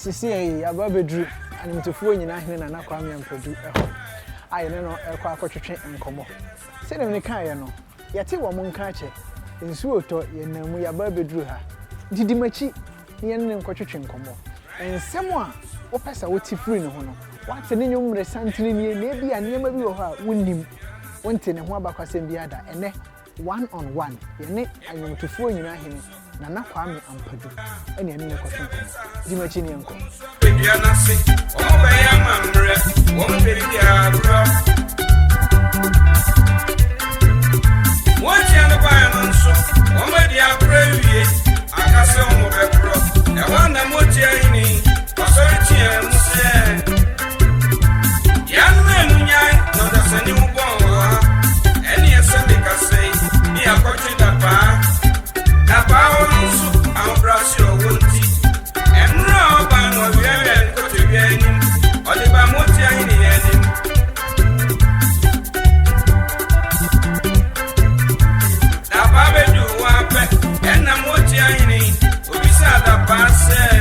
Sisi ababedru animtufuo nyina hene na nakwame ampedu eho ayene no ekwa akotwetwe nkomo se dem ne kan no yate wo mo nka ache nsuo to yenamu yababedru ha didimachi yenne nkotwetwe nkomo ensem a opesa woti free ne ho no wate ne nyumre santri ne na bia niema bi wo ha wonnim wonte ne ho abakwasem bi ada ene one on one yene animtufuo nyina hene na nakwame ampadu ene ene ne kwatun dimachi ne enko bia na se o be ya mamre o be bia bro mo ti an ba no nso o me dia prawie akase o mo be bro e wa na mo ti ani o so ti em se ya no enu nyai no da se ni mo bon wa ene ese me ka sei ni akotwe da pa onso an brasio wonti emro ba no wiere ko te biani o de ba mo ti ani ni eni da ba be du wa pe enna mo ti ani ni obi sa da pa se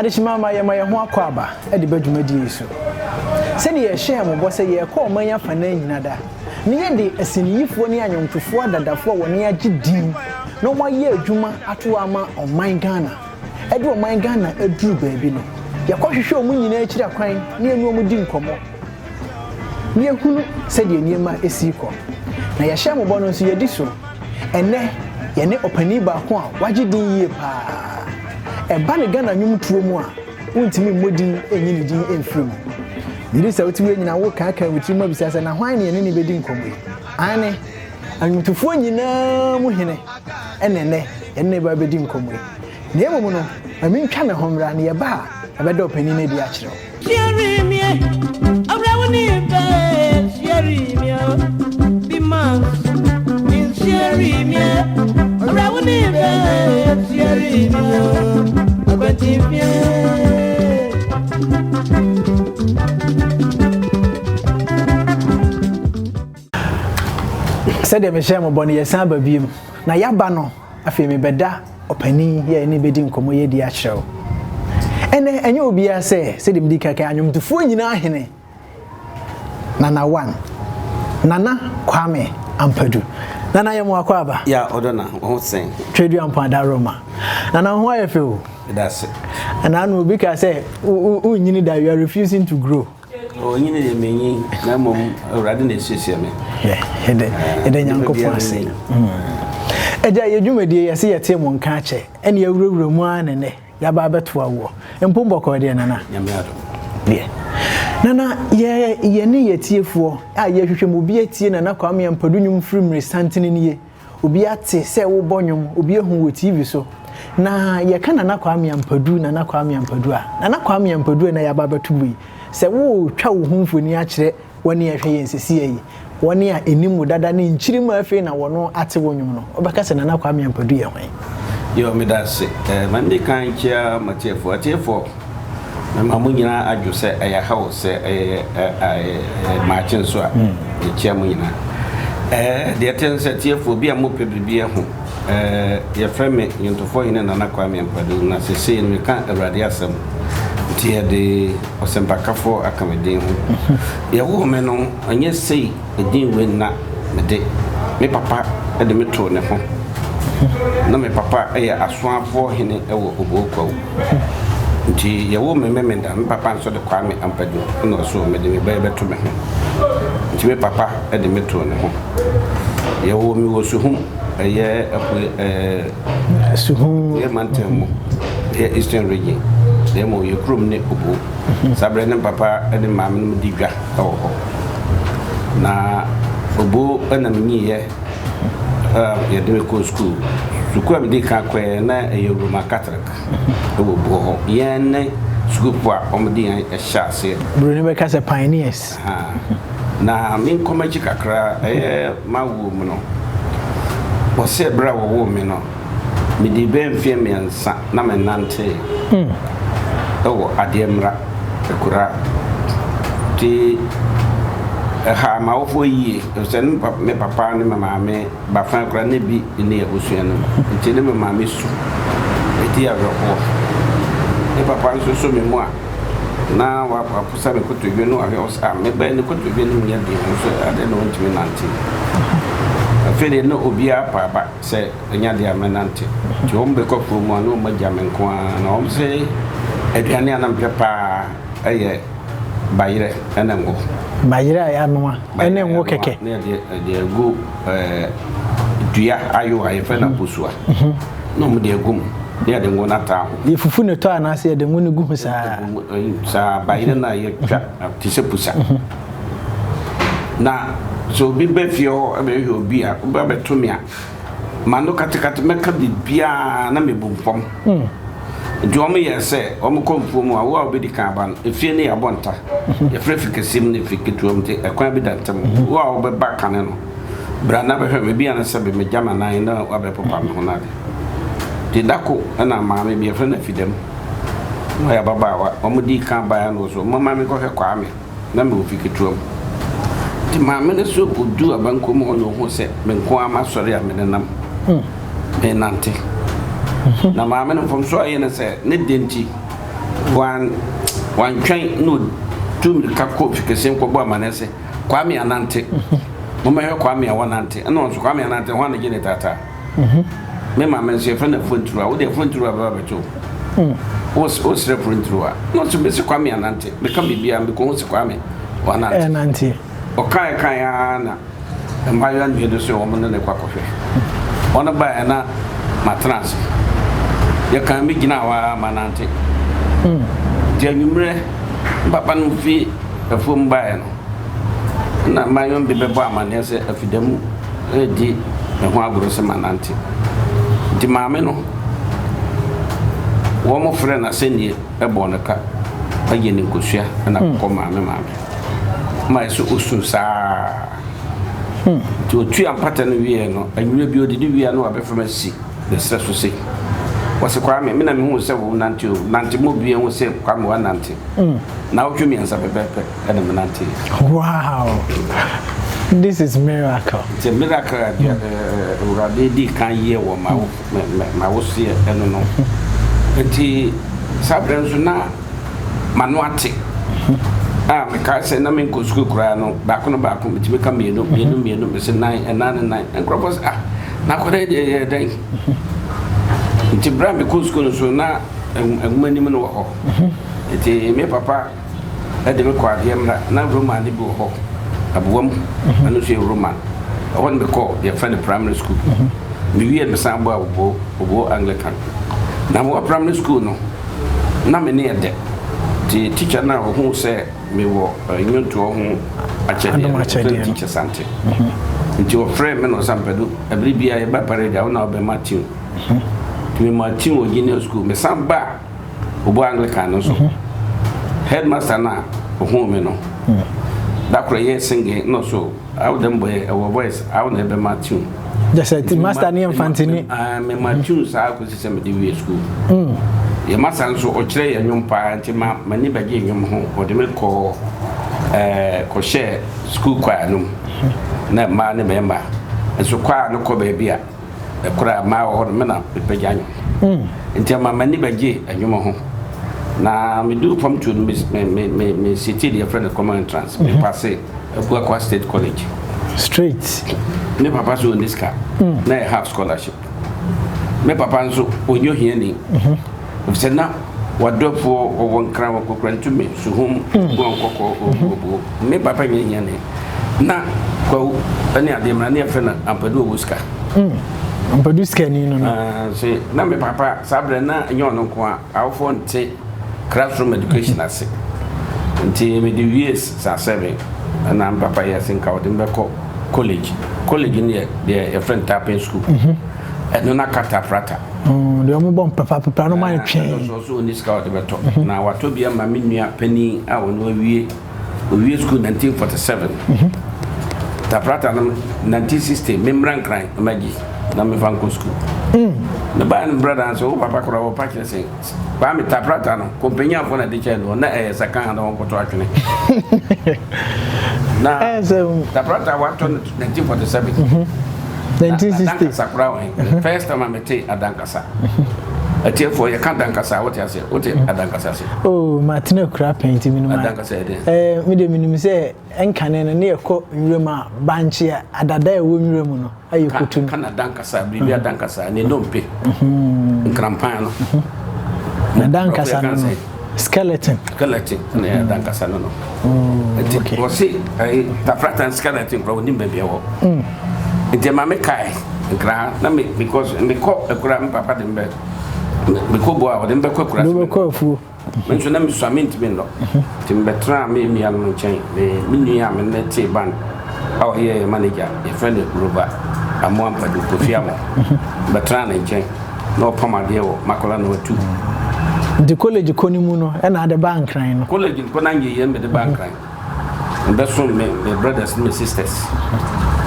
adehima ma ye ho akọ aba e de badwumadi so se ne ye share mo bo se ye kọ man afa na nyina da ne ye de asiniyifo ne anyomtofo dadafo woni agidin no mo ye adwuma ato ama oman Ghana e de oman Ghana aduru baabi no ye kọ hwehwe omu nyina akira kwan ne enu omu di nkomo ne ehunu se de niema esiko na ye share mo bo no so ye di so ene ye ne opani ba ko a wagidin yie pa eba ne Ghana nwumtuo mu a wontimi mmodin enyi ne din emfiri mu yiri sa wotiwe nyina wo kaka wotiri mu bisa se na hwan ne ne bedi nkomo yi ane anwumtuo nyina mu hene enene enne ba bedi nkomo yi na emu no ami ntwa me homra ne ye ba abeda opani ne di a kire Sherry me, awrawni be, sherry me, be man. Sherry me, awrawni be, sherry me, agbanti me. Said me share mo boni yesan ba biem na yaba no afi me beda opani ye ni bedi nkomo ye di a kire ene enye obi a se dem di kaka anyomtofo nyina ahene Nana one Nana Kwame Ampadu Nana ye mo akọ aba ya odona ho sen trade ampada Roma Nana ho aye fe o that's it ana no obi ka say o nyini that you are refusing to grow o nyini de menyi na mom awrade na esiesie me ede nyankofo ase eja ye dwumadi ye se ye te mo nka ache ene ye wurawura mu anene ya ba beto awo empomboko de nana nyame ado ye nana ye ne ye tiefo a ye hwehwe mo bi atie Nana Kwame Ampadu nwum from resantene ne ye obi ate se wo bonyum obi ehu wo TV so na ye ka Nana Kwame Ampadu a Nana Kwame Ampadu na ya ba beto bui se wo twa wo humfoni a kire woni ye hwe ye nsesi yi woni a enimu dada ne nchirimu afi na wono ate wonyum no obeka se Nana Kwame Ampadu ye hwan yo me that's it mande kan chia matiefo na mamunyina adwo se eya hawo se machin so a chia munyina de ten se tiefo bi amope bibia ho ye frame yentofo yin Nana Kwame Ampadu na se se me kan awrade asem tie de osempakafo akameden ho ye wo me no anye sei edin we na me papa de me to ne ho na me papa asoafo hene ewo obokwa nti yewo memenda me papa nso de Kwame Ampadu no so me de me ba beto me ho nti me papa de me to ne ho yewo mi wo suhum suhum ye mantemu ye eastern region de mo ye krom ne obo sabre ne papa de mam no digwa ho na obo na menyi ye ye de ko school suku am di ka kwe na Roma Catholic obo ho ye ne suku kwa omdi an ehase broni be ka se pioneers na min komaji kakra mawo mu no o se bra wo mi no mi di ben fie mi ansa na me nante owo ademra ekura ti ha ma wo fo yi se me papa ne mama me ba fa kura ne bi ne abusua no ti ne mama me su eti ya ro ne papa nso so me mu a na wa pusa me kotodwe no ahwe osa me ba ne kotodwe no nya di so ade no ntimi nante afede no obia pa ba se nya di amenante ti o mbe ko promo no ma jamen ko na o se aduane anam pepa aye bayire enengo bayire ya mama enengo keke ne de go dua ayo aye fe na posua no mo de gum ne de ngo na ta ye fufu ne to anase ye de ngo ne gu sa bayire na ye twa ti se pusa na so bi be fio e be obi a ba beto me a mando katikati meka bibia na mebumpom Jom yese omo komfu mu a wo obedi kan ba efie ne yabonta ye frefikesim ne fiketuom te ekwan bi dantem wo a wo be bakane no bra na be hwe me bia na se be me jama nan na wa be popa me honade ti dako na ma me bi fre na fidem no ya baba wa omo di kan ba ya no so mama me ko hwe kwa me na me fiketuom ti ma me ne so odu abanko mo no ho se me nko ama sori a me nam me nante na maame no from so aye na se ne denti one train no two kako fikese ko bo amanese Kwame Anante mama yo Kwame Anante no so Kwame Anante ho na gine tata me mama nse fa na fontura wo de fontura ba beto o sre fontura no so be se Kwame Anante be ka bibia be ko se Kwame Anante o kai ana mba yo ndu so wo mo ne kwakohwe ona ba na matrans ya kan bi gina wa Manante dia nyumre papa no fi afom ba no na mayon bebe bo amane se afidam edi ho agoro se Manante di maame no wo mo frɛ na se nie ebo no ka aye ni nkosua na ko maame ma eso osu saa to tu ampata no wie no anwure bi odidi wie no abefama si the stress so say wase Kwame me na me hu se wo nante o nante mo bi hu se Kwame wa nante na wo twemi ansa pepepe e na me nante. Wow, this is miracle. It's a miracle. Urade di kan ye wo ma wo se eno no enti sabrenzo na manuate me ka se na me ko school kura no ba ko me ti me ka me me se 9 and crop na ko de den nti bra me ko school so na agumani me no ho nti me papa e de me kwa de mra na roman de bi ho abuwam anu se roman won be ko de fa primary school me wi me sambo obo Anglican na mo primary school no na me ne de the teacher na who say me wo nyonto ho achede teacher sante nti o friend me no sampedu every bia e ba parade a na obe Matthew me Matthew o junior school me samba obo Anglican no so headmaster na ho me no that cry singing no so how them boy our voice how na be Matthew just a master ni infantini me Matthew sa ko se me di school ye masan so o kire ye nyompa nti mani bage nyom ho o de me ko share school choir no na ma ne be ma so choir no ko be bia e kura ma o me na be janyo nti mani bage nyom ho na me do from to me city the friend common entrance me pass Buakwa State College straight ne papa so this car na have scholarship me papa so onyo hia ni said now what do for one crown of cockran to me so whom go me papa nya na kwa ani ade mra ne fe na ampadu obuska ampadu ska ni no say na me papa sabre na nyo no ko a awfo nte classroom education ase nti me the years sa 7 na papa ya sinka odin be ko college ni the friend tapping school no na kata prata de mo bom papa no man twen so ni scout beto na wato bia ma menua pani a wono awie school 1947 ta prata na 1960 memran cry magi na me fanko school na ba an brother so papa kora wo pakile sen ba mi ta prata no kompanya fo na de chelo na sakan na won ko to atwene na ta prata wato 1947 1960 sakura first time I met Adankasa atie for you can't dankasa what you say what Adankasa say oh Martina kura paint me no Adankasa me de minimum say enkane na ne ekọ nwurema banche adada e wo nwuremu no aye kotu kana dankasa bibia dankasa ne dompe nkrampan no na dankasa no skeleton na dankasa no okay o see ta prata skeleton bro ni bebia wo nti mama kai nkra na me because me ko ekura me papa de mbe me ko bo a de mbe ko ekura me ko afu me nso na me so amint me no ti mbe tra me mi an no chen me nua me na te ban aw ye manager e friend Roba amo ampa de Kofi amo be tra na chen no pama de wo makola no atu the college ko ni mu no e na de bank ran no college ko na nge ye me de bank ran and that's from me brothers and sisters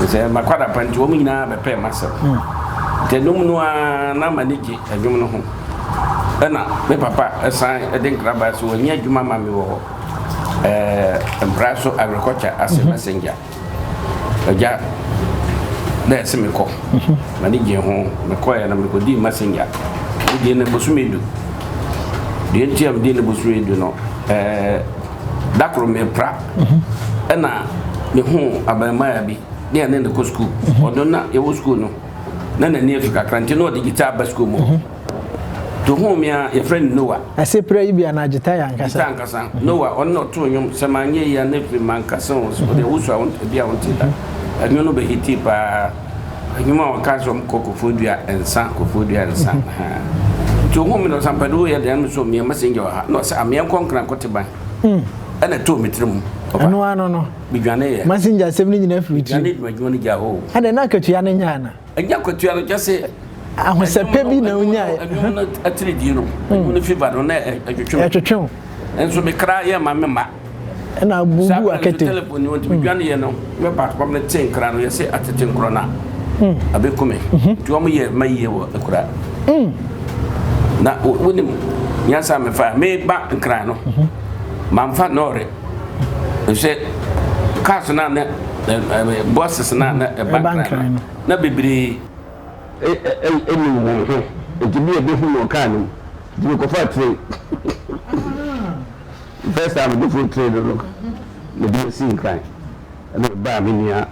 say makwada panti wo nyina be pe masa te no mu no na manage adwum no ho na me papa esan eden kraba so wanya adwuma ma me wo embraso agriculture as a messenger aja na se me ko manage ho me ko ya na me ko di messenger di na bosu medu the NTM deal was radio no dakro me pra na me hu abamaya bi na ne ko school odo na e wo school no na ne Africa kranti no de guitar ba school mo to hu me a friend Noah ase pra yi bia na guitar ya nkasa Noah on no to nyum semanye ya ne fi mankasa so de wo so a won bia won tida anyo no be hiti pa anyuma wa kaso kokofodua ensa kofodua ensa to hu me no sampado ya de so me messenger ha no sa me konkran koteban ana to metrim no bidwane ye messenger 7 nyina free bidwane dwani ja ho ana na katua ne nya na anya katua no jase ahosepe bi na unya anyuma atiri di no no fiba no na etwetwe enso me kra ye ma mema na bubu akete telephone won bidwane ye no me pa ko me tin kra no ye se atete nkro na abekume tuomo ye maye wo ekura na wonim nyasa me fa me ba nkra no mamfa nore se kas na na bosses na bank na bibiri eni wo ho entibi e be hu no kan no di ko fa trade first time do full trade no le bi sin kan na ba mi nia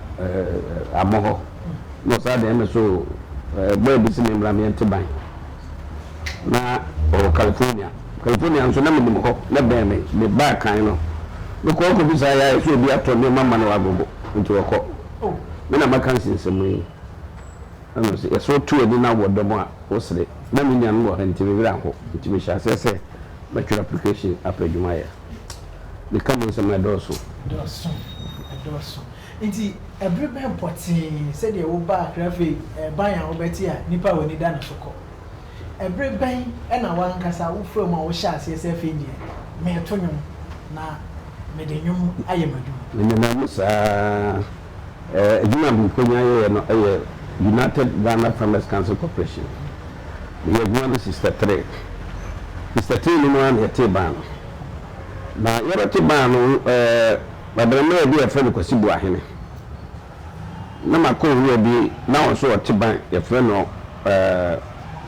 amoho no sa de me so boy bi sin mra mi entiban na California nso na me dim ho na be me ba kan no me ko ko bisa ya so bi ato me mama na wagogo nti woko me na maka nsensemu yi ano se so tu edi na wodom a osre na me nyan wo nti me bira ho nti me sha se me twa application apedwuma ya me come nsem na doso nti every be important said ye wo ba krafe ban ya wo beti a nipa woni da na soko every ban e na wankasa wo from a wo sha se fe me to nwom na me de nwom ayemadu me na musa edina bu konya ye no United Ghana Farmers Council Corporation we have one sister 3 ni no an yete ban na yere te ban no babrama bi e fe no kwasi bu ahene na mako wi bi na won so te ban ye fe no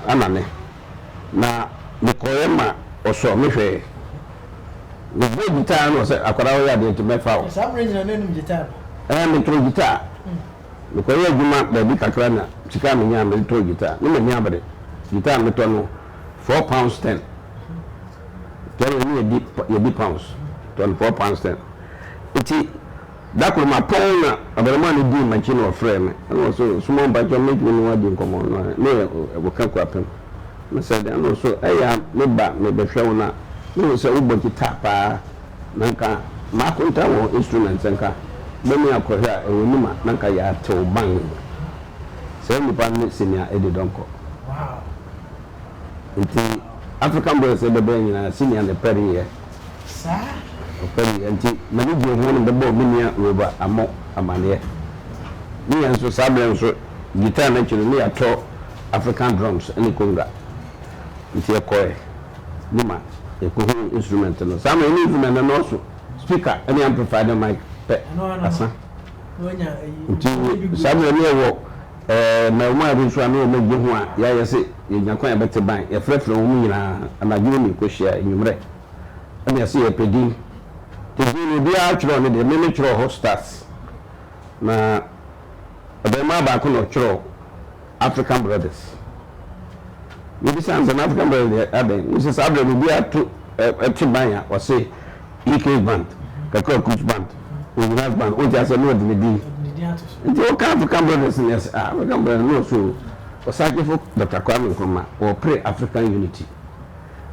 anane na me koyema oso me hwe we go guitar no se akwara wo ya de to me fa o samre nyina nenum guitar me to guitar me koye adwuma ba bi kakra na sika me nya me to guitar me nya abade guitar me to no £4.10 tell me ye di pounds £4.10 iti dakuru ma pona abarama ni di machine of frame no so small batch make me no adi nkomo no me wo kan ko apem me said no so eya me ba me be hwe wona me so ubo guitar pa nanka ma konta wo instruments nka me me akohwa e woni ma nanka ya tew ban se mi pa ni senior edi donko wow iti African boys e be nyina senior ne peri sa peri anti mani je ho ne be bo minia roba amo amane ni enso sabre enso guitar na chiro ni ato African drums any conga nti ekoe nima ekohu instrument no some any instrument no so speaker any amplifier the mic pe asa no nya nti sabre ni ewo na uma bi so anu me gbe ho a ya yese ye nyakwan ya bete ban ya frefre wo nyina anadwo ni ko hia enwumre ana yese ye pedi tezini bi a chiro ni de me chiro hostars na abema ba ko no chiro African brothers we sounds an African brother aben we say sabre bi a to etibanya o say EK band kakọ coach band original band o just no de di nti o ka African brothers ni African brothers no so o sake for Dr. Kwame Nkrumah o pray African unity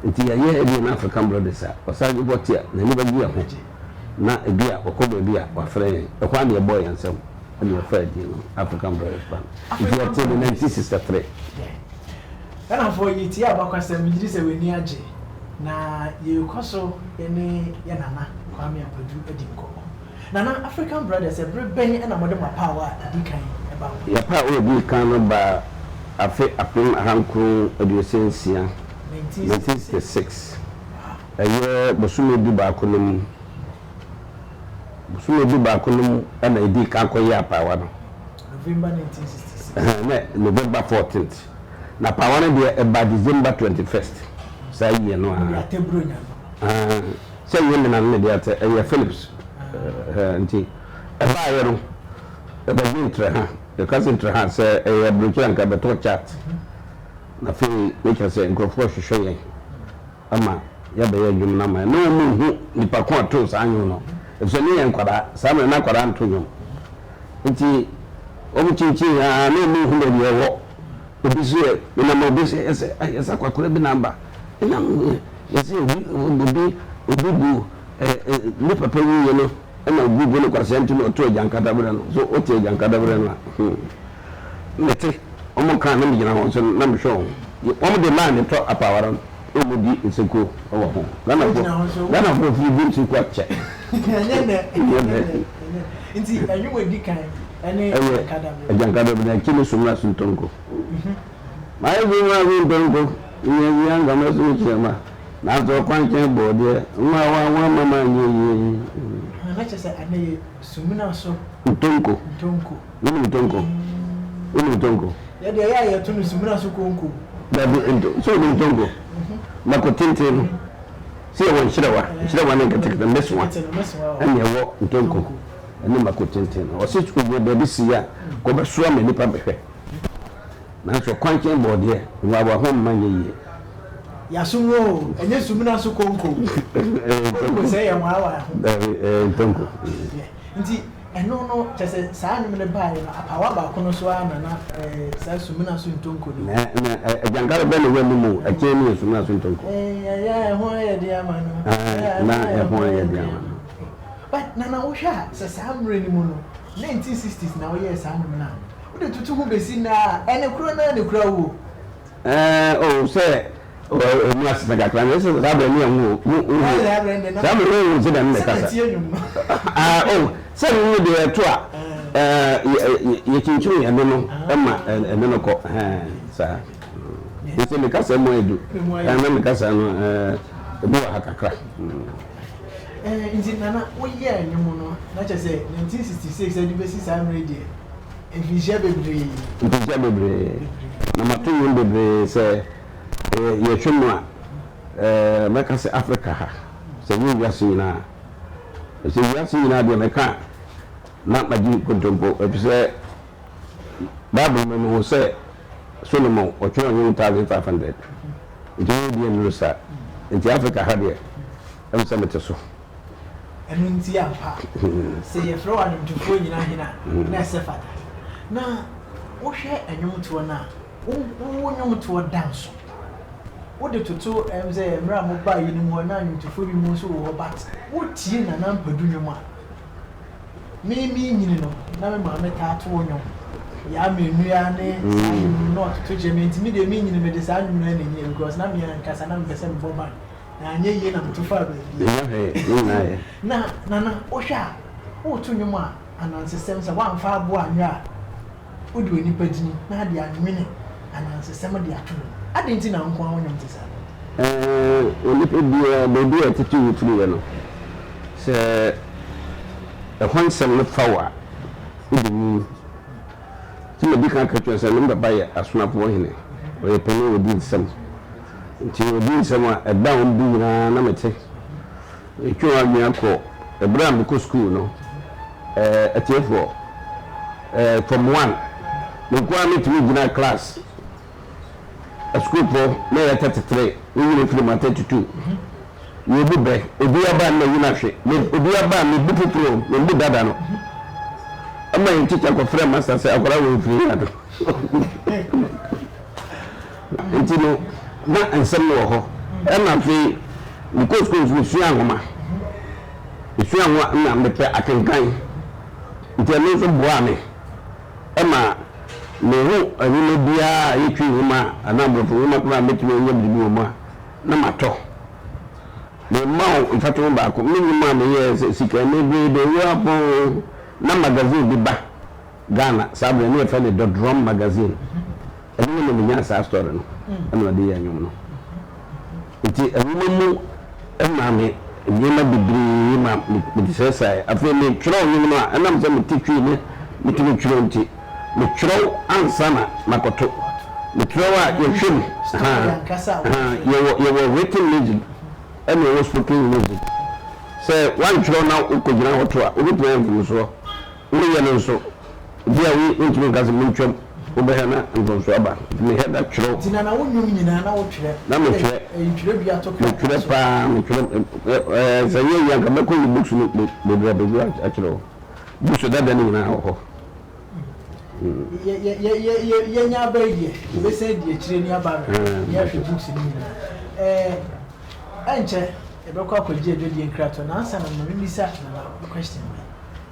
nti ya ye e na African brothers o sake botia na ni ba bi ho na e bi a okobo bi a wa frɛ e kwa na e boy ansem and your friend African brothers band if you are till 1963 ana for yiti abakwasa migiri se weni age na ye koso ene ye nana Kwame Ampadu edinko nana African brothers e bre ben na modern power edikan e ba ya pa o bi kan no ba afi apem ahankro edusensia 1966 aye bosume bi ba konum ana edi kan ko ya power no November 1966 November 14th na power no de ba December 21st say ye no ya tebronya say ye me na me dey at Philips nti e ba ye no e ba intre ha the cousin tra ha say e brocha nka beto chat na fe make say nkrofo hwehwe ye ama ya be ye dwum na ma no mu hu nipa ko ato sa anyo no e so ne ye nkwada sa me na kwada nto dwum nti omu chichi na mu hu be ye wo obi so na mo bi say esa kwakora bi namba ina yesi obi bu ni papa wi ye no na gugu no kwase nti no to jankada bra no so o te jankada bra no mete omo kan na mi gina ho so na mi hwo omo de man to apawara omo di nseko owo ho gana fo fi bi nseko ache nti anyu di kan ene jankada bra kile sumna suntonko mai bi ma bi tonko ni yanga ma so chema na to kwanche bode wa mama nyi na chese ane sumina so ntonko ya de ya tunu sumina so konko da bi so ntonko makotente no si won shirawa ne katika meswa anya wo ntonko ene makotente no o se chuko da bi siya ko be so me nipa behwe na so kwanche bode wa ho manye ya sumo enye sumina so konko ko se ya mwa ntonko nti eno no chese saa nyum ne bae na apawa ba kono so ana na saa sumina so ntonko ni na jankara be no wemu mu ache ni sumina so ntonko ya ho ya dia ama no na ho ya dia ama but na wo hwa se saa mre ni mu no 1960s na wo ye saa nyum na wo de tutu hu besi na ene kuro na ne kura wo o se o mas na gakran ese da ba ni amu da ba ni se da ne kasa se ni de to ye chinchu ya no ma ene no ko sa ese me kasa mo edu na me kasa no bo hakakra inji nana wo ye anyum no na che se 1966 edi besi sa radio efije bebre na matu yun bebre se ye chumwa meka se Africa ha se wi yasina de meka na maji kontompo epise babu me se Solomon o chwa 1500 nti di en rusa nti Africa ha de em se meteso enu nti apa se ye fro wa ntufo nyina hina na se fada na wo hwe enwom to na wo nyom to dance wo de toto emze mra mo ba yi ni mo na ntufo bi mo so wo bat wo tie na na mpadu nwom a mi nyini no na me ma meta to nwom ya menu ya ne not to jement mi de mi nyini me de sa nwom na ne nyi because na me nkasa na mpese mbo ba na anye yi na mtufa ba na wo hwa wo to nwom a anansesem se wa mfa abo anwa odi onipa dini na de anwene anansesem de ato ade nti na nko awon nyam tesa onipa bia bebi atiti wuturu ye no se ehwansem ne fawa odi ti me dika ka twa se no baba ye asonapo hene o ye pene odi nsem nti odi nsem a eda on bi na mete etwa anwa ko ebra me ko school no etiefo from 1 nkwa me tumi gina class a school for na 33 we will film 32 we be be obi aba na yina hwe obi aba me bupu pro me bu dada no ama yin teacher ko frame master say akwara we free ado ntino na ensem no ho e na fi because we fi anwoma fi anwa na me pe akenkan ntelo so boa me ema mehu anile bia yetwi homa anambrofo homa kwa metime nyam dibi homa na mato me mawo mfato ba ko minni ma me ye sika ne bi de wo apo na magazine bi ba Ghana sabre ne fa ne the drum magazine ene ne me nya sa story no ene de ya nyum no iti ene mu ema me nyema bibiri ma me sesa afi me tro nyum no anam se me titwi ne mitimi tro nti me tro ansana makoto Metrowa yɛhwɛ yɛwɔ written music ɛna yɛwɔ spoken music sɛ wantwerɛ na wokɔgyina hɔ to a wobɛtumi ayɛ mfomsoɔ woyɛ no nso bi a wontumi nka sɛ mentwam wobɛhɛ na mfomsoɔ aba mehɛ da twerɛ ntina na wonwom nyinaa na wotwerɛ na metwerɛ bi atɔkra metwerɛ paa metwerɛ sɛ yɛ yɛ anka mɛkɔ ne books no bebree bɛgu akyerɛ hɔ books dada no nyinaa wɔ hɔ yɛnya aba yi yɛbɛsɛ di akyire ni aba yɛhwɛ books no nyinaa ɛnkyɛ yɛbɛkɔ akɔgye adwadie nkrato na ansa na mmisa na question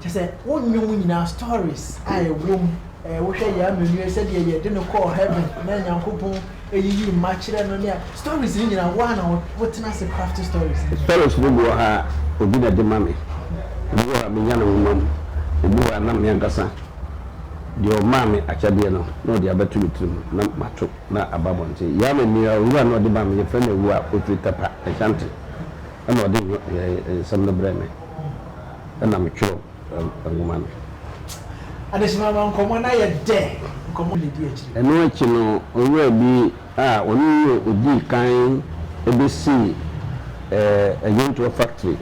kyɛ sɛ wonwom nyinaa stories a ɛwom wohwɛ yɛ amenu sɛdeɛ yɛde no kɔɔ heaven na nyankopɔn ɛyiyi mma kyerɛ no ne a stories no nyinaa woa na wotena se craft stories no bi wɔ ha obi na de ma me obi wɔ ha menya no nwoma mu obi wɔ ha na meankasa deɛ ɔmaa me akyɛdeɛ no na ɔde abɛto me tirim na mato na aba bɔnten yɛ amenu a owura na ɔde ma me yɛfrɛ no awu a ɔfiri tapa ɛhyante ɛna ɔde nsɛm no brɛ me ɛna metwerɛ nwoma no adesima ma nkɔmɔ na yɛ dɛ nkɔmɔ ne di akyiri ɛno akyi no owura bi a ɔno odi kan ɛbɛsi ɛyɛntoɔ factory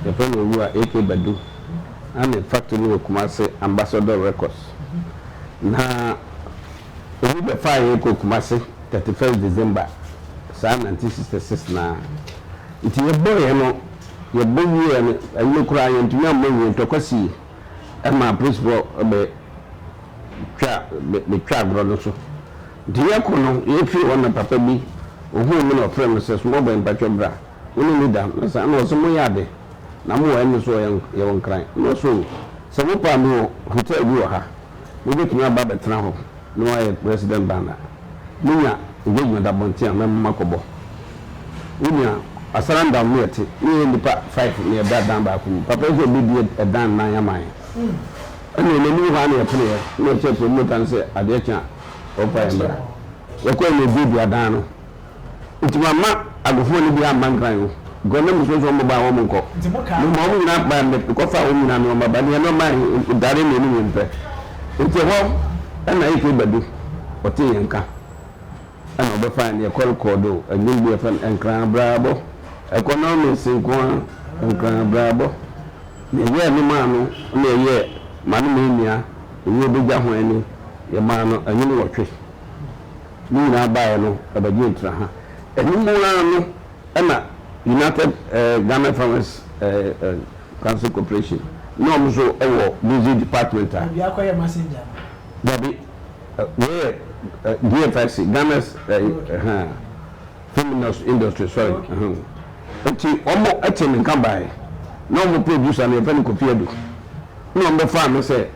yɛfrɛ no owura AK Badu ane factory wɔ Kumase Ambassador Records na obi bɛfa yɛ kɔ Kumase 31st December saa 1966 na nti yɛbɔ yɛ no yɛbɔ wie no ɛno koraa yɛntumi amma wie ntɔkwasi ɛma principal twa agorɔ no so nti yɛkɔ no yɛfiri hɔ na papa bi ohun mi na ɔfrɛ me sɛ small boy mpatwɔ bra wone me da na sɛ ana ɔsɛ moyɛ ade na mowɔ ɛne so yɛwɔ nkran na so sɛ mopa me wɔ hotel bi wɔ ha mobɛtumi aba bɛtena hɔ na wayɛ president bana monya engagement abɔnten a mɛmoma kɔbɔ wonya asaranda mu yɛte ne yɛ nipa 5 ne yɛda dan baako mu papa sɛ obɛdi ɛdan nan aman ɛna n'anim hɔ a ne yɛpene yɛ na ɛkyɛ promoter no sɛ adeɛ kye a ɔpa yɛ mbra yɛkɔɛ na ɛdi adan no nti mama agofoɔ no bi amma nkran o gɔnna mu soso mo ba wɔn mo nkɔ mo mo nyina ba me kɔfa wɔn nyina no ma ba ne no ma dare ne ne mpɛ nti hɔ ɛna yɛkɛ Badu ɔte yɛn ka ɛna ɔbɛfa ne yɛkɔ rekɔdo ɛnyim bi yɛfa nkran brabo economics nko nkran brabo ne yɛ ne ma no ne yɛ ma no menia ɛyɛ bɛgya ho ani yɛ ma no ɛnyim wɔtwe ne nyina ba no ɛbɛgye ntra ha ɛnyim no ɛna United Ghana Farmers Council Corporation no so ɛwɔ music department a bi akɔyɛ messenger dabi where DFIC Ghana's film industry sorry nti ɔmo ɛte ne nka bae na ɔmo producer na yɛfɛ no Kofi Adu na ɔmo bɛfa me sɛ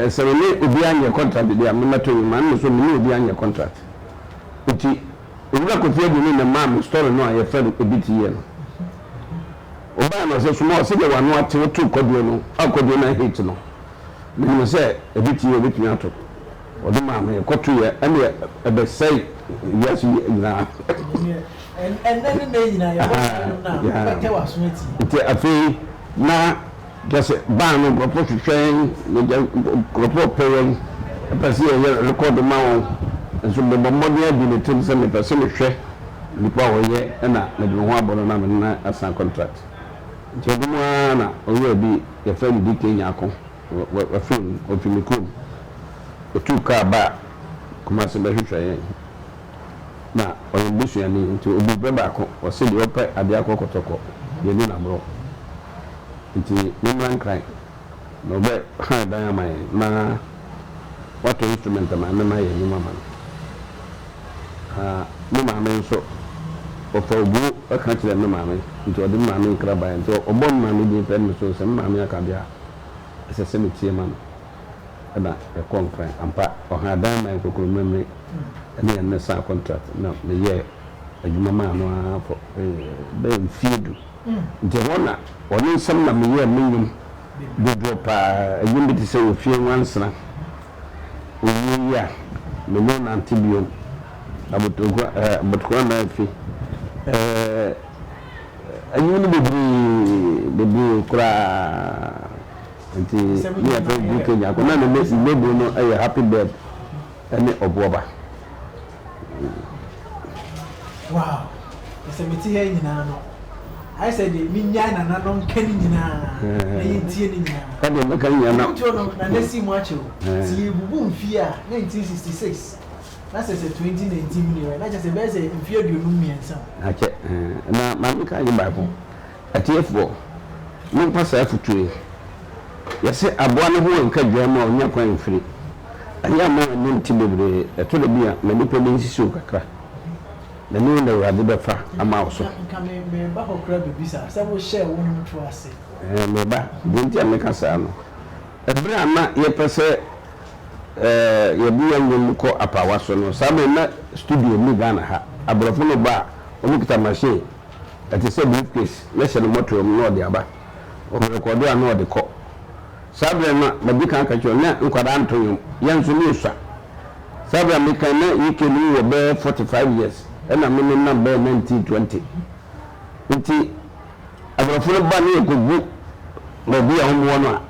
sɛ ne obi anyɛ contract de a memato yi ma no so me obi anyɛ contract nti owura Kofi Adu ne ma me story no a yɛfɛ no ebi ti yɛ no oba na sɛ suma ɔsɛ de wano ate to kɔduo no akɔduo na hit no me sɛ ebi ti yɛ ebi tumi ato ɔde ma me kɔto yɛ ɛne ɛbɛsɛi wiase nyinaa and then nyinaa yɛbɔ na bɛtɛ wɔ aso ati nti afei na just ban no nkurɔfoɔ hwehwɛn nkurɔfoɔ pɛwɛn ɛpɛ sɛ yɛyɛ record ma wɔn nso bɛbɔ mmɔden adi ne tim sɛ mepɛ sɛ mehwɛ nipa a wɔyɛ ɛna mede me ho abɔ no na mene na asan contract nti ɔde mu ara na ɔwura bi yɛfrɛ no DK Nyako wafiri ɔfiri kurom ɔtu kaa ba Kumase bɛhwehwɛ yɛn na ɔyɛ busuani nti obi bɛ baako ɔsɛ deɛ ɔpɛ adeɛ akɔ kɔtɔkɔ yɛni naborɔ nti memra nkran na ɔbɛ ha dan ama yɛn na wato instrument ma ne ma yɛ nnwuma ma no me maame nso ɔfa obu ɔka kyerɛ me maame nti ɔde me maame nkra baeɛ nti ɔbɔ me maame din fɛ me so sɛ me maame aka bia ɛsɛ sɛ metie ma no ɛna ɛkɔ nkran ampa ɔha dan ma yɛ kokoro mmemmere ɛne yɛn sa contract na meyɛ adwuma maa no afɔ bɛyɛ mfie du nti hɔ na ɔne nsɛm na meyɛ menyom dodoɔ paa adwum bi te sɛ ofie nwansena owie yi a memo nante biom abotokora na afi adwum no bebree koraa nti ne yɛfɛ DK Nyako na ne mesi bebu no ɛyɛ happy bird ɛne ɔboɔba Wow. Ese meti he nyina no. I said me nya na na no nka ni nyina. Na yintie ni nyina. Ka de me kan nyina. Nti no na nesi mu ache o. Ti bubu mfie a 1966. Na se 2019 million. Na just be say mfie aduonu miensa. Ache. Na ma me kan yi Bible. Atiefo. Mo pasa afutue. Yɛsɛ aboa no ho nka dwa ma onya kwan mfiri anya ma no nti bebre ɛto da bia na nipa bi nsisi kakra na ne na wade bɛfa ama wo so nka me ba hokra bibisa sɛ wo share wo no to ase me ba dinti ameka saa no ɛbre ama yɛpɛ sɛ yɛbu yɛnyem kɔ apawa so no saa me na studio ni Ghana ha abrɔfo no ba ɔmo kita machine ɛte sɛ briefcase na hyɛ no motor no ɔde aba ɔmo record a no ɔde kɔ sabre na babi kan ka cho na nkwada antonyo yanso ni uswa sabre me kan na yike ni wo be 45 years na me ni na be 1920 nti abrafo ba ni ekogu babi a homo no a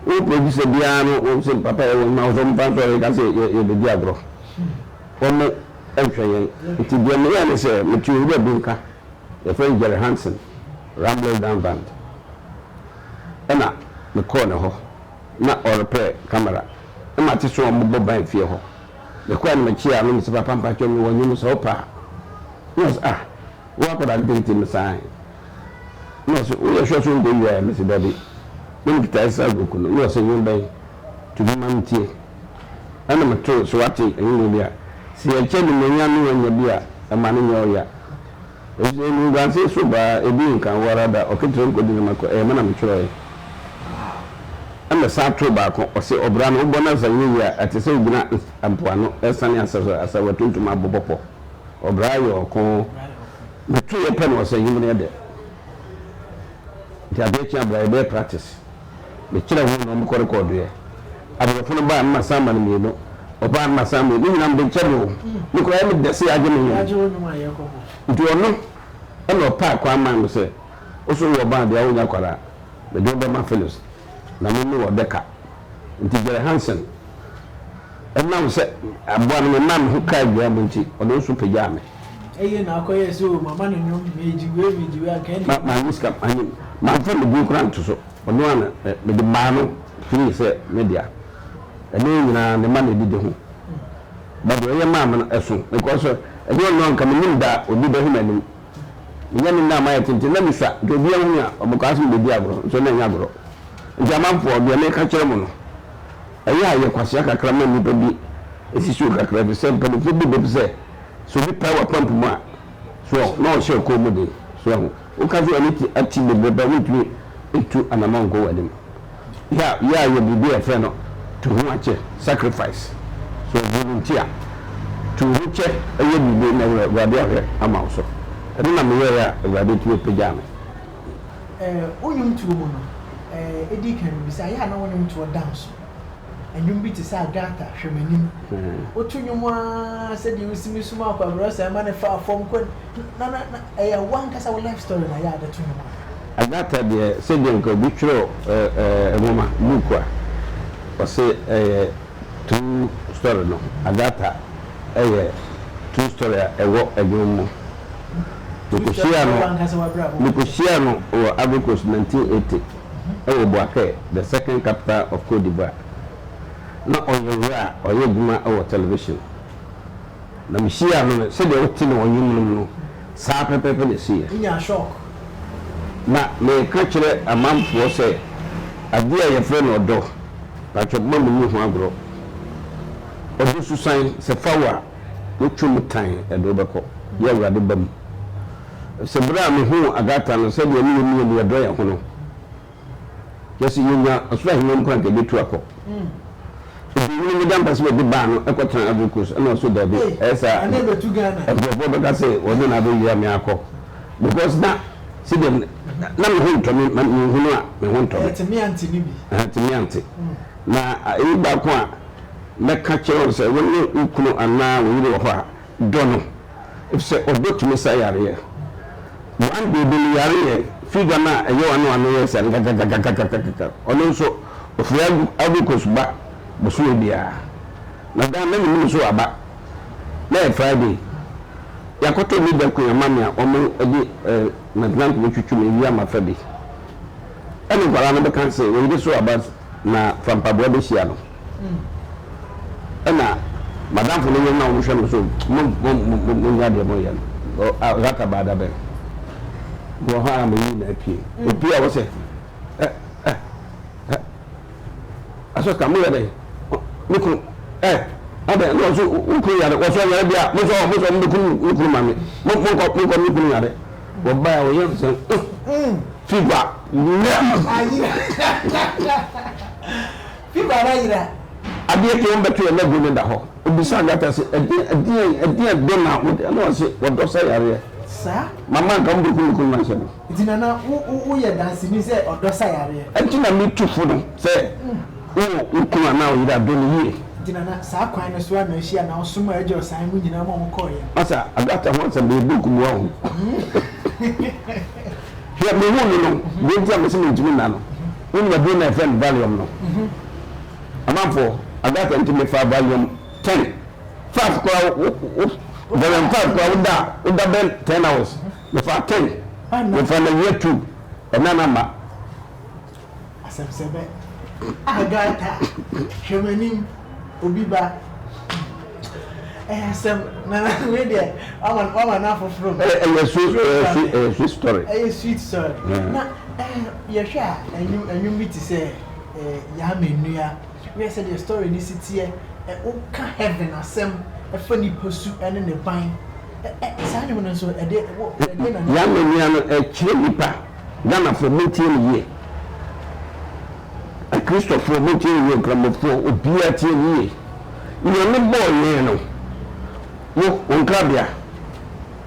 o producer bia no o se papa e won ma o so mpa so ka se ye be dia agro o mo ehwe nti bia me ya ne se me ti wo bi nka e friend Jerry Hansen Ramblers Down Band na me call na ho na repair camera e ma ti so mo boban fie ho le kwa na chia no se papa mpa cho mi wonyu so pa no wa ko da dinti mi sai no so o so so ndo ya mi se dabi mi kita isa goku no so yin bai to bi mam tie ana ma to so ati yin bia si e che ni menya no nya bia e ma no nya ya e ni gan se so ba e bi nkan wara da o kitro ko di ma ko e ma na mi chiro ana satro ba ko o se obra no bona zanyi ya atese ogina ampoano esane asa watuntum abobopo obra yo ko metu ye pen o se yimne de ti abe chi abra be practice be kira hu no mko record ye abofo no ba ma samba ni no oba ma samba ni na mbe chero ni ko eme de se age ni ajo no ma ye ko nti ono e no pa kwa ma no se o so wo ba de a wonya kwara be do be ma fellows na me wo deka nti Jerry Hansen enam se aboa no nam ho ka gwa mo nti ono so pagya me eye na akoye so mama no nyom mejiwe akani ma miska anyi ma fa me bu kran to so ono ana me de ma no firi se media ene nyina ne ma na dide ho ba do ye ma no eso because ene no nka me nim da obi be hu manim nyame na ma yetinte na mi sa do bia hu a obokaso be bia agro so na nya agro njamanfo de me ka kire mo no eya ye kwasia kakra ma nipa bi esisi o kakra bi se mpani fi bi se so bi power pump mu a so no she ko mu de so o ka fi aniti ati be ba wutu etu anama ngo wadim ya ye bibi e fe no to hu ache sacrifice so volunteer to hu che eye bibi na wade ahwe ama so ene na me ya wade tu pejame onyum tu mu no edi kan bi say ya na wonim to dance enyum bi ti say gata hwemanim otunyum a se di usimi suma akwa bro say ma ne fa form kon na one kasa life story na ya da tunyum agata de se de nko bi twiro emoma lukwa o se two story no agata two story ewo egumu Nikoshia no o Abicos 1980 ewo Boake the second capital of Cote d'Ivoire na oyewura oyeduma o television na mishia no se de oti no onyum no sa pepepe ne sie nya shock na me ka kire amamfo se ade a ye fre no do ba twobma mu hu agro odu susan se fawa otwum tan edo beko ye wurade bam se bra me hu agata no se de ni do ya hono yesi yunya asura hinom kan ke betu akọ ni mi dan passe be ba no ekotran Abicos na so da bi esa ane betu Ghana e be say woni na do ya me akọ because na se dem na me hu to me hu no a me hu to me temi anti ni bi temi anti na e ba ko a me ka kire se woni ukunu ana woni wo ha do no if se odotumi sa yare one baby yare figure na eyo anu yes and gaga ono so ofia Abicos ba boso bia na dan na mi so aba na Friday yakoto mi da ko yamama omo edi na plant wo twitwu me wi amafa bi ene gwara no be kan say we dey so about na from pabo be hia no ena madam fo no na wo hwe no so mo nya de mo ya no raka bada be go ha me yi na pie obi a wo say aso ka mo ya de nikun abe no so ukun ya de wo so ya bia mo so nikun mame mo nikun ya de wo ba wo yem se fiba fiba ra yira abie ke on beto na gu da ho obisa ngata se edin do na no se wo do say yare sa mama nka mo nikun man se no itina na wo ye dance ni se odo say yare entina mi tufu no se ukun na o yira do ni yie dinana saa kwan no so na hia na osoma agye osan mu nyina mo koye asa agata ho se be book mu ho ya me hu no we dia me se me ntimi na no we na do na friend volume no amamfo agata ntimi fa volume 10 5 kwa volume 5 kwa uda ben 10 hours me fa 10 me fa na year 2 na namba asebsebe agata hwemanim obi ba asem na we dey ama na foforo sweet story sweet story na ye hwa anyum bi ti say ya menua we say the story ni sitie o ka heaven asem e fa ni posu ene ne ban sa ni mo so e de na ya menua no e kire nipa Ghana for meeting ye Christopher Mountain ye kramofo obia tie ye you no boy ye no wo onkrabia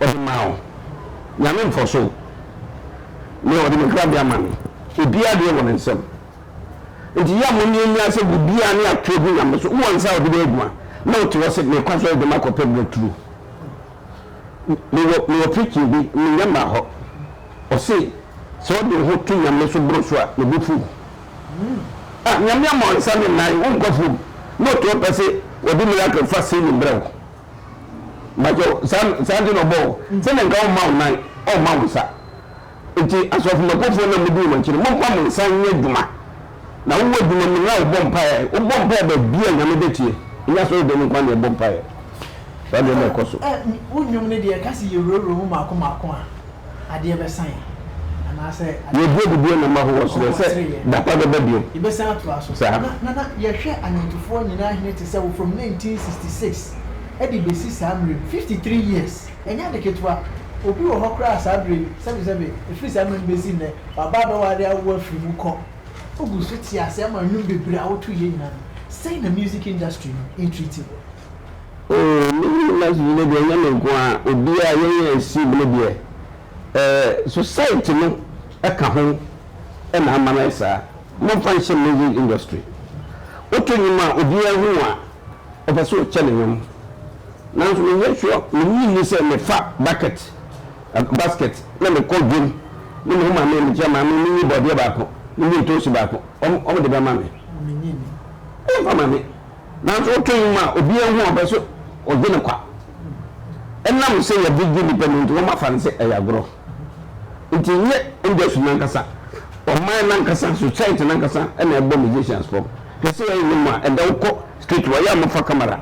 o mawo nyame mfo so me o de krabia man obia de won nsem enti ya mo ni ase obia ne atwebu nyame so wo nsa o de eguma na o ti wo se me kwaso de makope breakthrough me wo preaching bi me nyama ho o se so de ho tu nyame so bro so a me bufu nyame mo nsa ne nai wo nkofu no to pese odi mi aka fa se ni brew majo san de no bo se ne nga o ma nai o ma nsa enti asofu me kofo na me du mo nkire mo kwa mo nsa nye dwuma na wo dwuma mi na o bompa ba bia nyame betie nya so de ni kwa ne bompa e sa de me koso wo nyum ne de kasi ye roro mu mako a ade be san ye bio na ma ho so se da pa be bio ibe san ato aso na ye hwe anyantufo nyina hene te se from 1966 edi besi samre 53 years enya de ketwa obi wo hokra sabre 77 efri samre besi ne baba do ware awo afri mu ko ogu so ti ase ma nwum bebre awoto ye nyina say na music industry in treaty ni na zile de nya me ko a obi a ye si bele bie society no eka ho na amana isa mo function music industry oto nyima obi ahu a opeso challenge na so me sure me say me fa basket na me call game ni mo ma me jama me ni body ba ko ni to si ba ko o de ba ma me nyini fa ma me na so oto nyima obi ahu opeso o de ne kwa enam say ya big independent wo ma fa nse ayagro nti nye industry nankasa o man nankasa society nankasa na ebo musicians for kese ya nyuma e da uko street wa ya mafa camera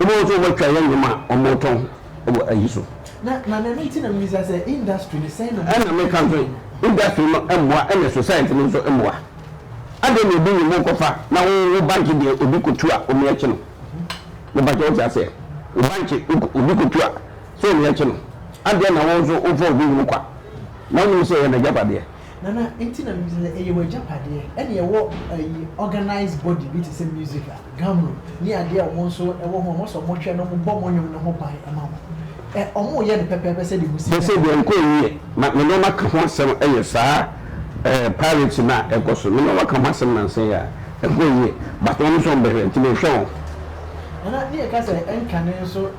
obo so wo twa ya nyuma o moton obo ayiso na nti na music say industry the same na me country industry no emwa na society no so emwa ade ne bi nyimo kofa na wo bank de obi kotu a o me achi no no ba jo ja say o bank obi kotu a so me achi no ade na wo so o fo obi nyimo kwa na wo so ye na japade na nti na music e ye japade ene ye wo organized body bi to say music gamro ni ade a wo so e wo ho so mo hwe no mo bo mo nyum no ho ban ama mo omo ye de pepepe se de music se de enko yi me no maka ho asem eye saa parents na ekoso me no maka ho asem na se ya enko yi but one so be nti me hwe na ni e ka se enkane so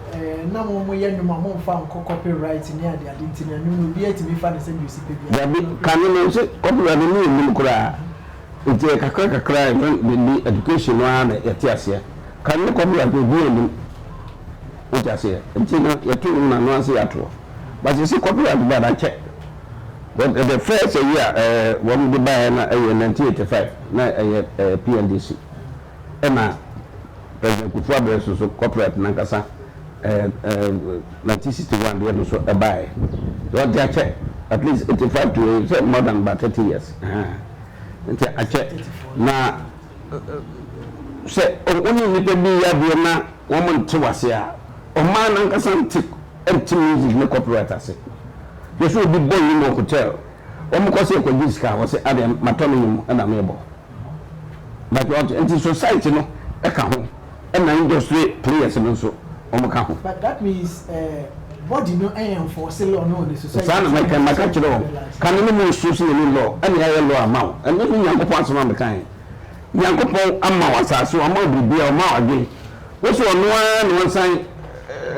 na mo ye nduma mo fa nko copyright ni ade nti na no bi atimi fa na se music pe ya bi kanu no se copyright ni ni kura nti kakra ni education no ana yati ase kanu copyright bi ni what I say until you two and once at all. But you see copyright bad I check. But the first year one the buy in 1985 na PNDC. Emma President Kufuor so corporate nankasa 1961 they so buy. What they check at least 85 to more than about 30 years. I check na say only nipa bi ya bi na woman to wase a o man nankasa empty music na copyright ase. You should be born in a hotel. Because you could this car was at the maternum and amiable. But what anti society no home and industry players and also Omakaho. But that means body no aim for sale or no the society. Sana my can you move social law and the law amount and maybe young parts of the kind. Young couple amount so amount will be a mouth again. What's one sign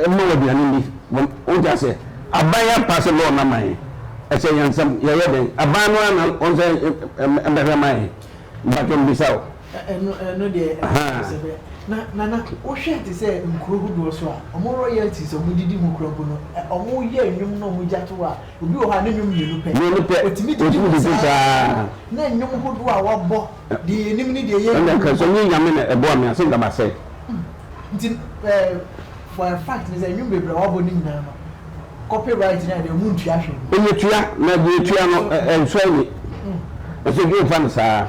more than any one just say. A buyer pass a law na mai. I say yan some ya then a ban one on say embedded mai. But on bisau. No dey. Na o share to say nkuro hudu so a omo royalties omo didi mu kuro no omo ye enwum no omo jato a obi o ha na enwum yenu pe. Otimi didi sa. Na enwum hudu a wabo de enim ni de ye. And kan so nyi nyame na ebo am asen gaba say. Nti for a fact is enwum bebre wabo ni nyina no. Copyright na de mu ntua hwe. Onye tua na de tua no enso ni. Eso gi fan sa.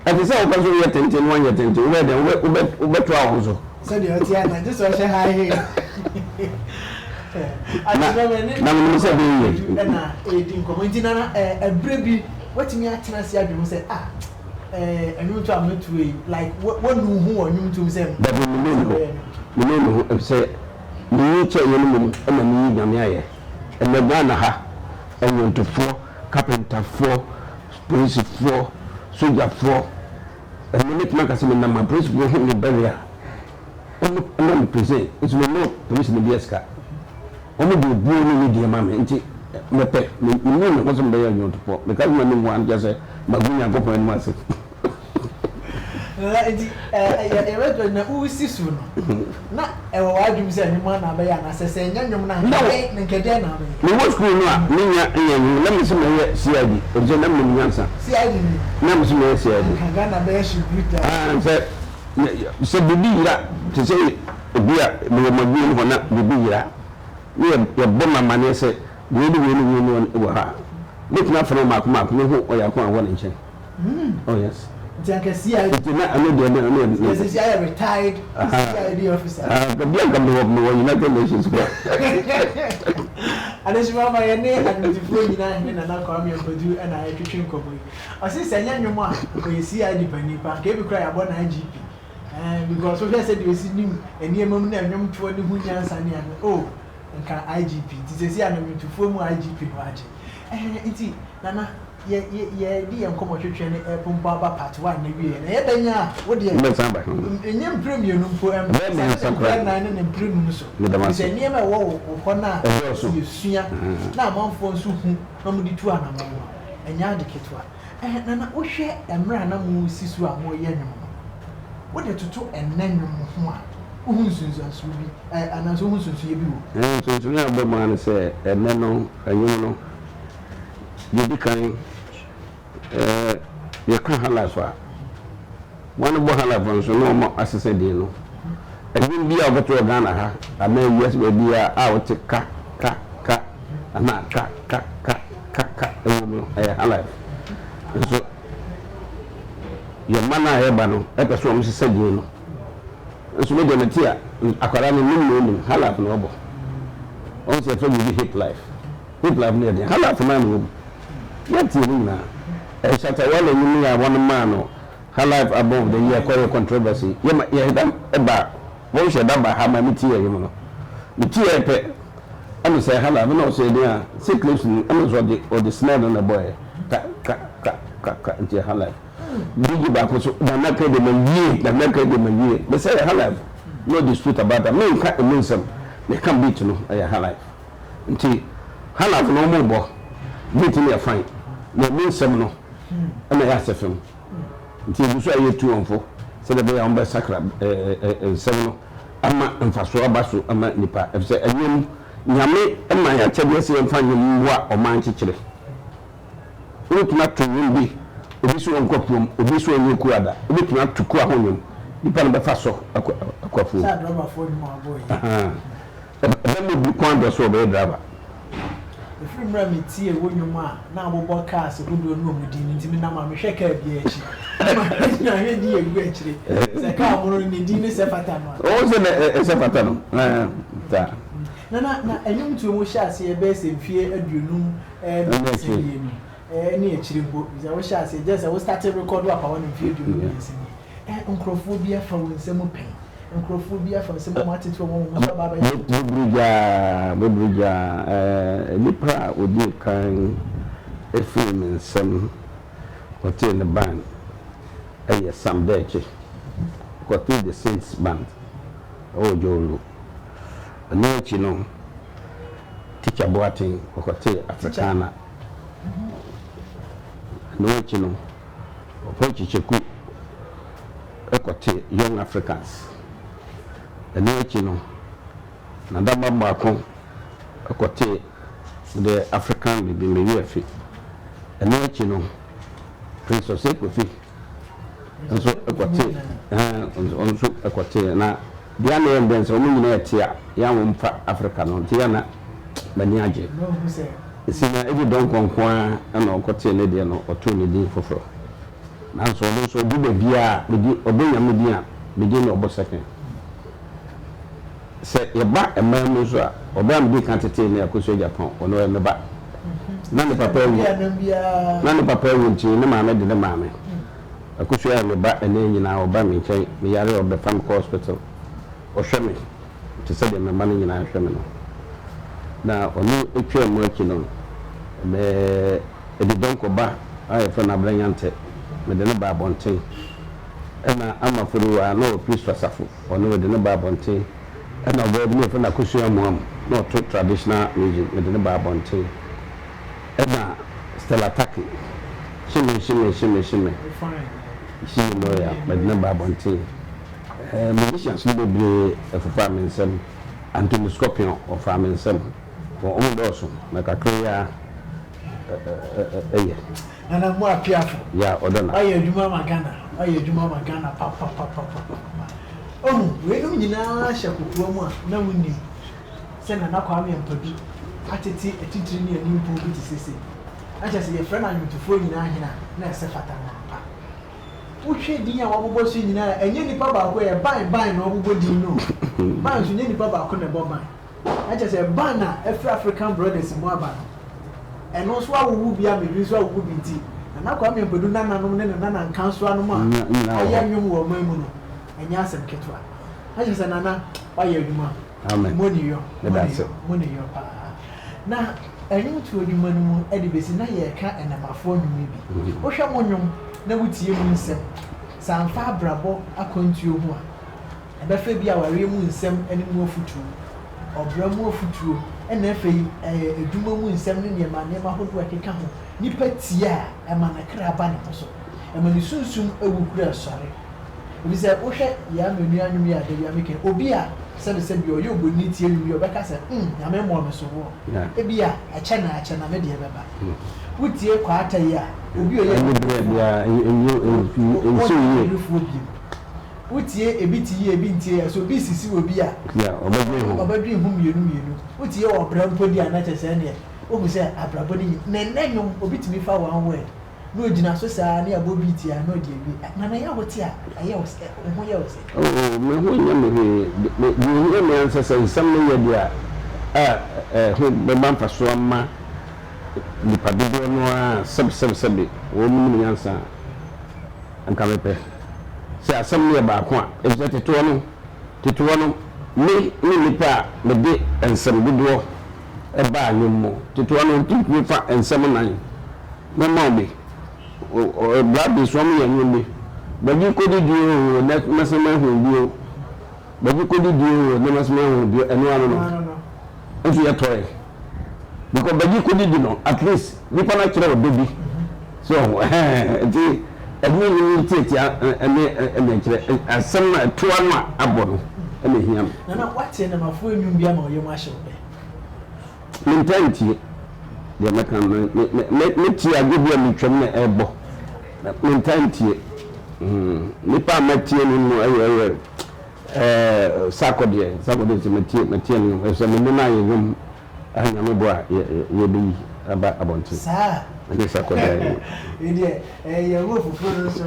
Ati say o kwaso ye tenten wan ye tenten we de we to awo so. So de oti ana just so she high here. Na me say be ye. Na din community na ebrebi watimi atena se adwum say enwum to ametu e like wonu hu onwum to say. But me no say ni che yenu mum na ni nyame aye ene Ghana ha enwontofo carpenter fo police fo soldier fo ene net man kasi na ma police go him ni beria ene present it will no police ni bieska omo do bu ni di ma me nti mepe ni no ko so be enwontofo because man ni wan just say magunya go pon ma se na usi su no na ewo wadum se anwum na be ya na sese nyanyum na nkede na be ni wo school no a ni nya nyanyum na me se me CID oje na me nyansa CID na me se me CID kanga na be shi bruta se bibi ira te se obi a me magu ni hona bibi ira ni ye boma mane se we ni wo ha letna from makuma ni ho oya ko awon nchen oh yes Janka CID na ano de no yes CID retired CID officer the bianca no United Nations ko Adeshima ma yene admitifo nyina hene na kwa me mpodu na atwetwe nkoboyi osi senya nwom a ko CID panipa ka ebi kra ya bo na IGP because we said we see nim eniemam na nwom to ne hu nyansa ne an nka IGP tizesi admitifo mu IGP no aje iti nana ye di enkomo twetwe ne pompa ba part 1 na wie na ye benya wo de mbesamba enyem premium no mpo na ne premium so se niema wo ho na sua na amanfo nso hu na mu di tu anamọ enya de ketwa nana wo hwe emra na mu sisu a mo ye nwom wo de tutu enanwom ho a wo nsunsu bi anaso wo nsunsu ye bi wo nsunsu na ba ma ne se eneno anyum no ye kan ye kan hala so a wani bo hala fon so no mo asese de no edin bia obeto Ghana ha ama US bia a wote ka ama ka no hala so ye mana ye ba no e pe so mo sese de no so me de metia akwara no nim hala no obo on se fe bi hit life ne de hala fo man no yati ni na shata wala ni ya one man no her life above the year quite controversy ye dam eba wo she dam ba ha ma miti ye no miti ye pe am say hala no say dia six clips am so the snare on the boy ka nti hala bigi ba ko so na ka de man ye be say hala no dispute about that me ka emensem me can beat no hala nti hala no mo bo beat me fine na emensem no ana ya sefem nti buso aye tu onfo se de be ya omba sakra ensem no ama mfaso abaso ama nipa efse enyem nyame ma ya kyebe se mfa nyem wa oman kyekire wotuma to bi obi so nkopom obi so onyeku ada obi tuma tuku ahonyem nipa no befa so akwafu sa driver for mo aboy ebe bi kwan do so obe driver if you remember me tie wonyum a na abobo cars gudo no omudi ntimi na ma hwe ka bi echi na hwe di egu echire se ka amoro ni di ni se fata no o se ne se fata no ta na enyum tu mo sha se ebe se mfie aduonum ni echire bo ze wo sha se just we started record wa pa won mfie aduonum ese nkrofobia fa won se mo pen nkrofobia fa se mo matete mo so baba bebruja nipa odi kan efim nsem hotel ne band Sambeche kote the Saints band jolu no chino teacher Boating kote Africana no chino opochi cheku kote Young Africans no chino nadaba bako kote the African bibi UFA no chino Prince Osekofi nso ekote na dia na embense o nyina etia ya wo mfa Africa no tia na bani age no say sina ebi don konkwa na okote ne de no oto ne din foforo na nso bi bia medi obonya medi a medi no obo second se yeba emam so a obam bi kan tete ne akoso Japan ono e meba na ne papa wu nti ne maame de ne maame akusua ya meba ene nyina oba me nkyɛn me yare obefam hospital o hweme te sɛ de mema no nyina hweme no na ɔno etwa mu akyi no me edi donko ba ayi fa na branyante me de ne ba bonten ɛna amafuru wa no priest fasafo ɔno de ne ba bonten ɛna ɔba bi ne fa na akusua mu am na ɔto traditional music me de ne ba bonten ɛna Stella Taki shime fine she lawyer Medina Babonte musicians no be efufa mensem Anthony Scorpion of Famensem for also na kakria na mo apiafo ya odona aye adwuma magana papa we no nyina hyakokuo mu a na woni se na kwa me mpadu atete atitiri ne ani mpo bi tisese acha se ye friend anwutufo nyina ahina na ese fata na uche din ya wabobo so nyina enye nipa ba ko ye ban na wabobo din no ban so nye nipa ba ko na bo ban acha se ban na African brothers mo aba eno so awu bia me so awu bi nti na kwa me mpadu nananom ne nana nkanso anom a aye nwom wo man mu no enye asem ketwa acha se nana aye adwuma amen money yo pa na enye tu adwuma no mu e de besi na ye ka enamafo nwum bi wo hwe mo nwum na wutie mu nsem sanfa abrabo akontuo ho a ebefa bia ware mu nsem ani mu ofutuo obra mu ofutuo ena afei eduma mu nsem ne niema hodo akeka ho nipa tia ema na kra ba ne so ema ni sunsum ewukura sare obi se wo hwe ya menu anum ya de ya meke obi a sebe bi oyo oboni tie nu yo beka se ya me mo no so wo ebi a ache na me de beba wutie kwa ata ya obi oye bia wutie ebiti ebi ntie so bi sisi obi a ya obadwe hu mienu wutie obra mpodi anache se ne obu se abrabo ni nenenum obi timi fa wan we no ogina so saa ne abobi tie na odi ebi na ya wote a aye wo se ho ye wo se me ho nya me ansa se nsam ne ye dia ho be mamfa so amma nipa dodo no a sebe wo mu nyansa anka mepe se asem ne ba ko a e teto no me nipa me de ensem dodo e ba anyum teto no tipu fa ensem nan me ma obi o blabi so mu yanyum bi baji ko di dio na masema hu bio baji ko di dio na masema hu bio eno ano no nso ye toy because baji ko di no at least nipa na kire odobi so ti edni ni tete ene kire asem na toa no abono ene hiam na what na mafo enwum bia ma oyem ahye be mentality de meka me ti agobi am twam na ebo mentality nipa matie no ayo sakode se matie no so me na yewum ahanya me bo a ye bi aba abonti sa ene sakode ide ye wo fufuro so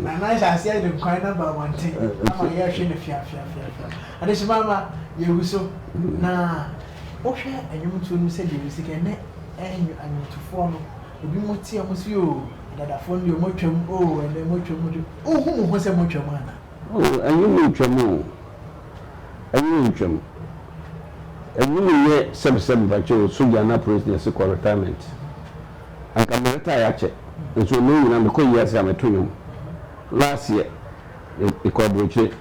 na sha ase de kwan na ba wante ama ye hwe ne fia ade shi mama ye wuso na o hwe anyum tu no se de wisi ke ne anyutufo no obi mo tie mo si o dadafo no mo twam o ene mo twam o hu mo se mo twam ana anyum twam anyum ye seb ba cho suja na president se ko retirement anka me retire ache so no nyina me ko years am to last year e ko broche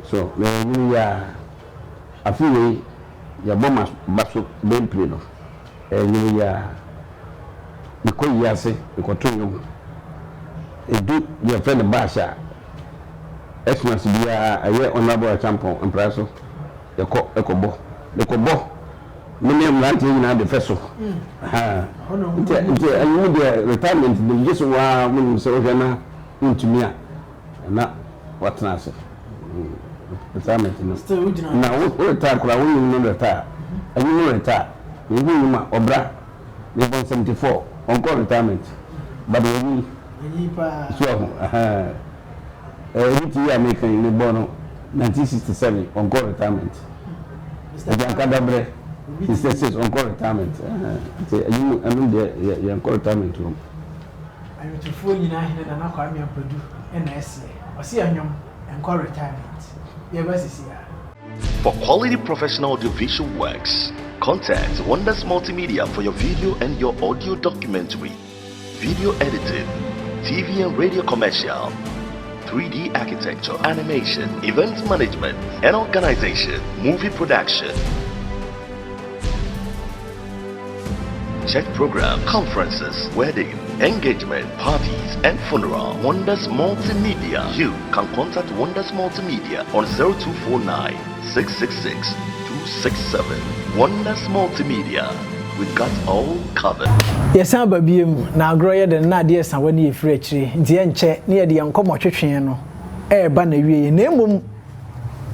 so me anyum ya afiwe ya boma baso bempre no anyum ya me ko years e ko to edu ye friend basha Xmas bia aye honorable champion impresso ekobo many mlanti na de feso nti ayu de retirement de just wa mun so na ntumi a na watna se retirement no na wo retire kura wo yin no retire ayu no retire ni hu ma obra ni 74 on call retirement but we pa so which year make in the bono 1967 on call retirement. Mr. Kadabre, he says on call retirement. You and the call retirement room. I want to phone you now and I call me and produce and I say, I see a young and call retirement. Yeah, what's here? For quality professional audiovisual works, contact Wonders Multimedia for your video and your audio documentary, video editing, TV and radio commercial, 3D architecture, animation, event management and organization, movie production, church program, conferences, wedding, engagement, parties and funeral. Wonders Multimedia. You can contact Wonders Multimedia on 0249 666 267. Wonders Multimedia. We got all covered. Yes, I'm babiem na agroye de na de san wani efiri akiri nti ye nche na ye de yankomo twetwe no ba na wie na emom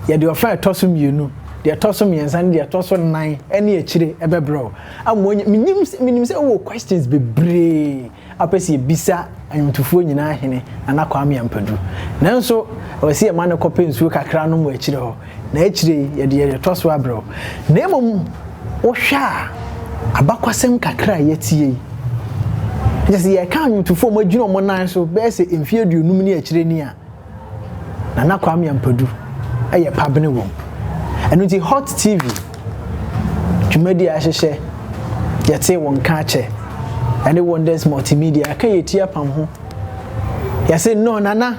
ye de ofa tosom yenu de tosom yensan de tosom nan ene akiri ebebro amonye minim se wo questions bebre apese ye bisa anyutufuo nyina hene na kwame ampadu nanso wasi ye man ko pensuo kakra no mo akiri ho na akiri ye de toso abro na emom wo hwa abakwasem kakra yetie just ye kan you to form adwuno mo nan so be se emfie aduonum ni akire ni a na kwame ampadu eye pabene wom enu ti hot tv dwumadi a hyehye yete won ka che ene Wonders Multimedia ka yetia pam ho yase no nana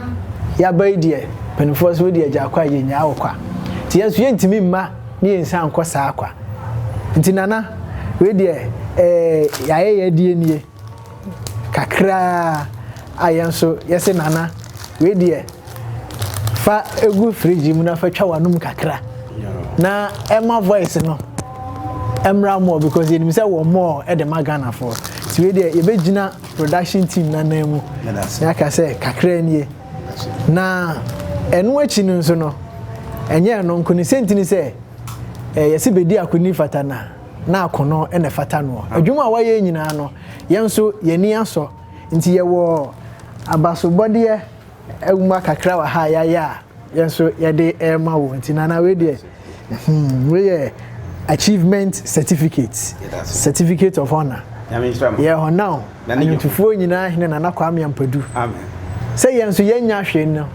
ya bai die penforce we die jakwa ye nya akwa ti yenso yentimi mma ni yensa anko sa akwa nti nana we die yaye die nie kakra ayanso yese nana we die fa egu fridge mu na fa twa wanum kakra na Emma voice no emra more because you say one more e de magana for so we die ye begina production team na namu ya ka say kakra nie na enu achi no nso no enye no nkoni sentini say yesi bedi akoni fatana na akono ene fata no adwuma a waye nyina no yenso yeni aso nti ye wo abasobode ewuma kakra wa ha ya yenso ye de ema wo nti nana we de we achievement certificate of honor ye ho now anyutufuo nyina hene nana kwame ampadu amen say yenso yenya hwe no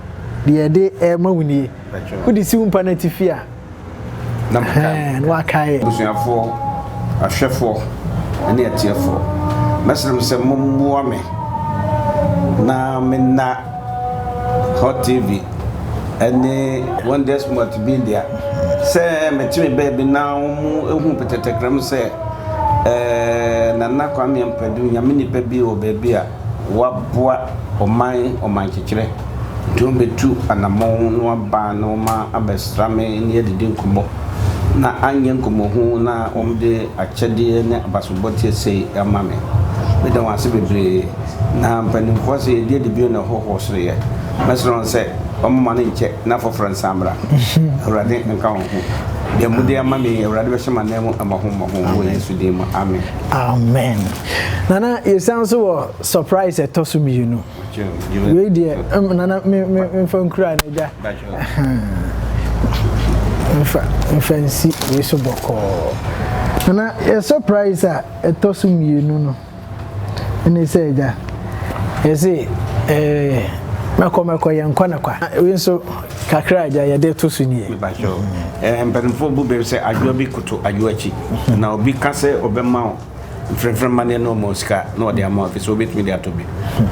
de ema wuni wudi si umpa na tifia na wakai busuafo ahwefo ene atiefo mesrem se mommoa me na menna Hot TV ene Wonders Multimedia se metime baby na ehu petetekram se nana kwame ampadu nyame ni pa bi o baby a waboa oman kekere don't be too anamon no ba no ma abestrame ne yedidi nkomo na anye nkomo ho na omde akyede ne abasoboti sei amame me da wase bebre na mpanimfo se de bio na hoho sere mesron se omma ne nche na for France amra awrade nka ho de mude amame awrade be shema na mu amahommo ho Yesu de mu amen amen nana you sound so surprised at tosum you know we dear nana me phone cry na ja fancy we so boko nana you surprised at tosum you know and say ja you see meko yankwa na kwa we so kakra ja ya de tosu ni ba jo mpanimfo bu be se adwo bi kuto adwo achi na obi ka se obema frefre mane no moska no de ama fi so bit media to bi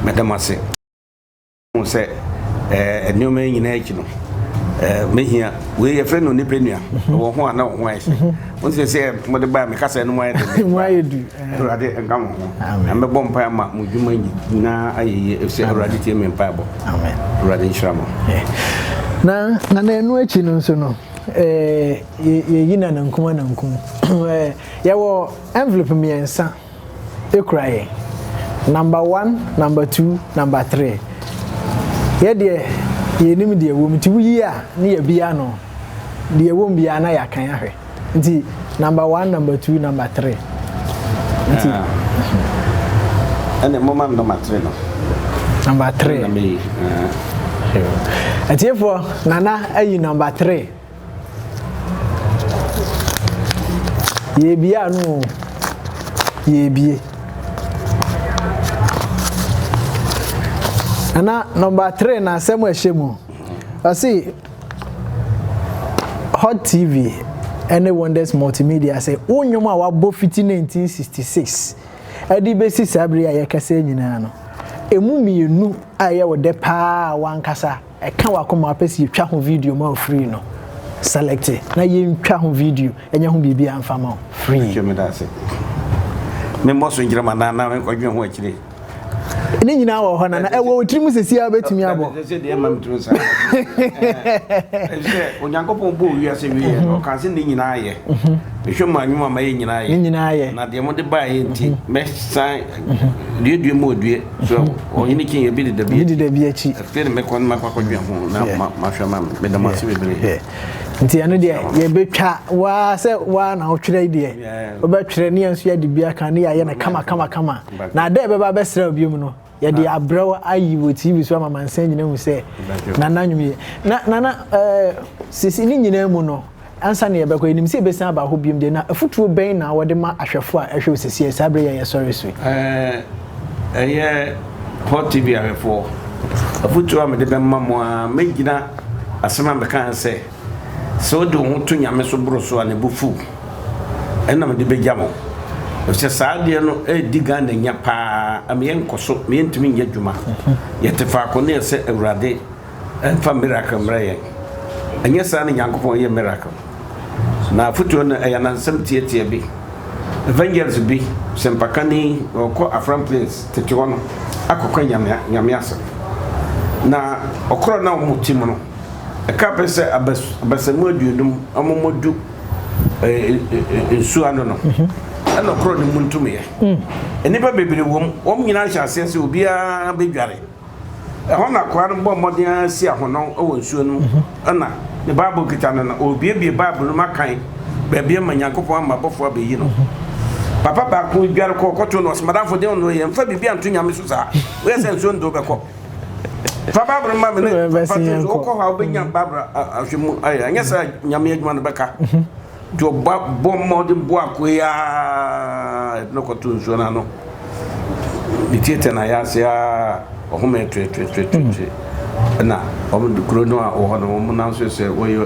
madam ase mo se enoma nyina achi no mehia we ye friend no ni penua wo ho ana wo ho ai won se mo de ba me ka se no mo ai de mo ai du urade ngam ho am be bompa ma mo dwuma nyina ayeye se urade tie me mpa bo amen urade nshiramo na enu achi no so no ye yina na nkuma ye wo envelope miensa ekuraye number 1 number 2 number 3 ye de ye nim de wo mti wuyi a ne ye bia no de wo bia na ya kan ahwe nti number 1 number 2 number 3 nti ene mama number 3 no number 3 atiefo nana ayi number 3 ye bia no ye bie ana number 3 na asem ahemu asi Hot TV and Wonders Multimedia say onyom a wabo fiti 1966 adi besi sabri aye kase nyina no emu mienu aye wo de pa wankasa e ka wakoma apesi twa ho video ma free no select na ye ntwa ho video enya ho bibia amfama free me da se me mo so ngira manana me ko dwen ho akire ni nyina wo ho na e wo tirimu sesi a betumi abo se de ma mtru sa onyankopon bo wi ase wi no kan se ni nyina aye ehwe ma anwuma ma ye nyina aye ni nyina aye na de mo de ba ye nti me san due mo due so oyini kin ye bi de bi achi after me kon ma kwa dwen ho na ma hwa ma me da ma se bebre nti anu de ye betwa wa se wa na otwere de obetwere ne anso ya de bia kan ne ya na kama na de beba be sra obi mu no ye de abraw ayi wo TV so mama nsan nyina hu se na nanwumi na sisi ni nyina mu no ansa ne ye be ko enim se be san ba ho biom de na afutuo ben na wo de ma ahwefo a ehwe sisi sabre ye sorry so eye Hot TV afo afutuo am de be mammo a megina asema be kan se so do ho to nyame so bro so ane bufu enam de bejamo o se saade no diga na nya pa am yen koso me ntimi nya djuma yetefa ko ne se awrade enfa miracle mraye anya sa ne yankopon ye miracle na futu no ya na nsem tietie bi evangels bi sempakani ko afram place tetwo no akokwa nyame asa na okro na mutim no eka pese abasamu aduodum amomodu ensu ano no ana okro ne muntume enipa bebere wom nyina hyase se obia bedware ehọ na kwa no bo modern si ahono owo nsuo no ana ne bible kitana na obie bible no makan bebia manyankopon amabofo abeyi no papa ba ko dware ko koto no smadafo de no ye mfa bibia nto nyame so sa we se nsuo ndo beko papa bro ma me ne patu ko ha obenya babra ahwemu ay anya sa nyame adwuma no beka do bom modern bo akoya no koto nsuo na no bitete na ya se a ohome tre na omo dukuro no a oho no mo na so se we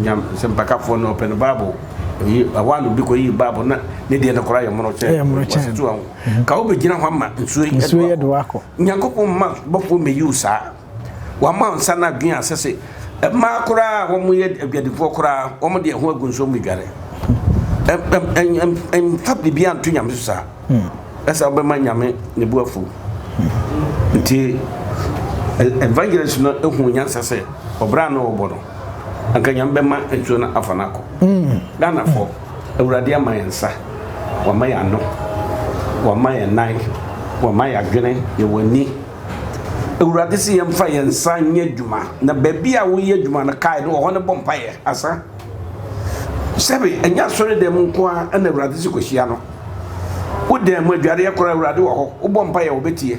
nyam sempaka fo no open bible yi awalu bi ko yi bible na ne de na kora ye mo no che tu an ka obe gina ho ma nsuo ye do akọ nyankopon ma bofo me yusa wa ma nsa na dwen asese ma kora wo mo ye abiadifo kora wo mo de ho agunso mu dware em fabi bi antu nyam so sa esa obe ma nyame ne buafu nti evangelist no ehu nyansa se obra no obono anka nyambema entuo na afanako Ghana for Awurade amayensa wa mayano wa mayenai wa mayagene ye wani Awurade si yemfa yensa nya dwuma na baabi a wo ye dwuma na kai no ho ne bompaye asa sebe enya sore dem nko a na Awurade si kohia no wo dem adware yakora Awurade wo ho wo bompaye wo betie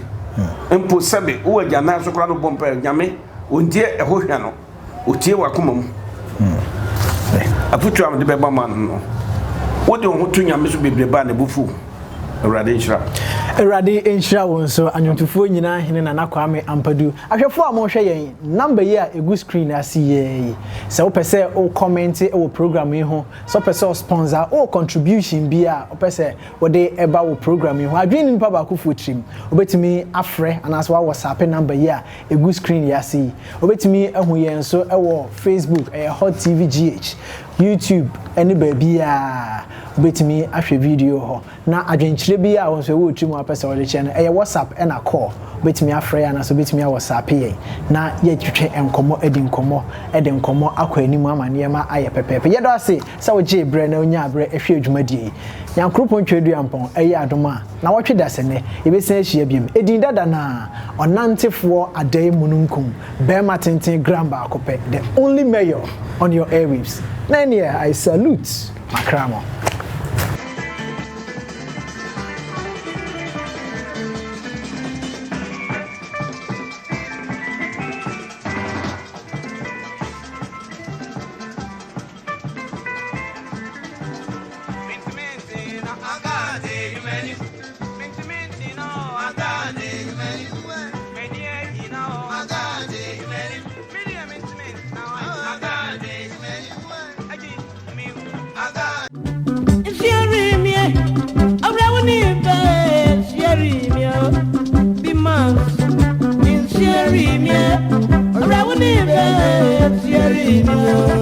empo sebe wo agana so kora no bompaye nyame ontie eho hwa no otie wakoma mu aputu am de beba man no wo de ho tu nyame so bebreba na bufu Awurade nhyira enhyira won so anwontofuo nyina hene na nakwame ampadu ahwefo a mo hwe yen number yi a egu screen asiye se wo pese o comment e wo program yi ho so pese o sponsor o contribution bi a o pese wo de eba wo program yi ho adwin nipa ba ko fotrim obetimi afre anaso wa WhatsApp number yi a egu screen yi asi obetimi ehu yen so e wo Facebook Hot TV GH YouTube any baby a obetimi ahwe video ho na adwenkyire bi a won so wo trim apesa o de che na WhatsApp e na call obetimi afre ya na so obetimi WhatsApp ye na ye twetwe enkomo edi nkomo akwa animu amane ma aye pepepe ye do ase sa wo je bre na onya bre ehwe adwumadie yankropon twedu ampon eye adoma na wotwe dasene ebesen ahia biem edin dada na onantefo adai mununkum bema tenten gramba akope the only mayor on your airwaves Nania, I salute Makramo. Be